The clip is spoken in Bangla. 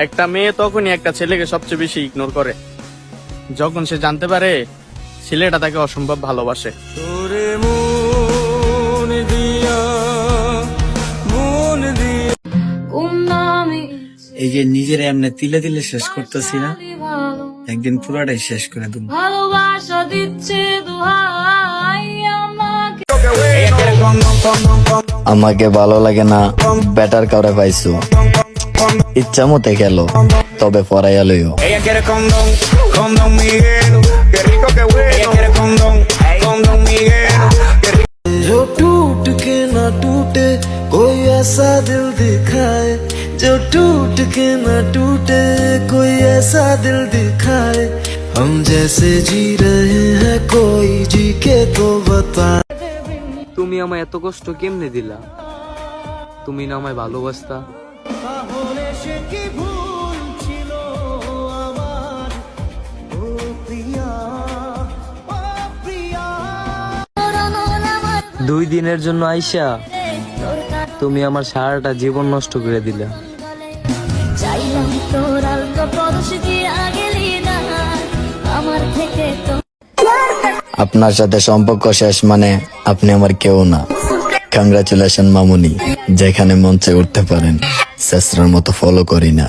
একটা মেয়ে তখনই একটা ছেলেকে সবচেয়ে বেশি ইগনোর করে যখন সে জানতে পারে ছেলেটা তাকে অসম্ভব ভালোবাসে। এই যে নিজের এমনি তিলে তিলে শেষ করতেছি না, একদিন পুরাটাই শেষ করে দেব। ভালোবাসা দিচ্ছে দোহাই আমাকে। আমাকে ভালো লাগে না, বেটার কাউরে পাইছো, ইচ্ছা মতে গেল তবে পরাইয়া লইও। जो टूट के ना टूटे कोई ऐसा दिल दिखाए, जो टूट के ना टूटे कोई ऐसा दिल दिखाए, हम जैसे जी रहे हैं कोई जी के तो बता। তুমি আমায় এত কষ্ট কেমনে দিলা? তুমি না আমায় ভালোবাসতা। দুই দিনের জন্য আইসা তুমি আমার সারাটা জীবন নষ্ট করে দিলা। চাইলাম তোর আলতো পরশ দিয়া গেলি না আমার থেকে তো। আপনার সাথে সম্পর্ক শেষ মানে আপনি আমার কেউ না। কংগ্রাচুলেশন মামুনি, যেখানে মঞ্চে উঠতে পারেন শেষরার মতো ফলো করি না।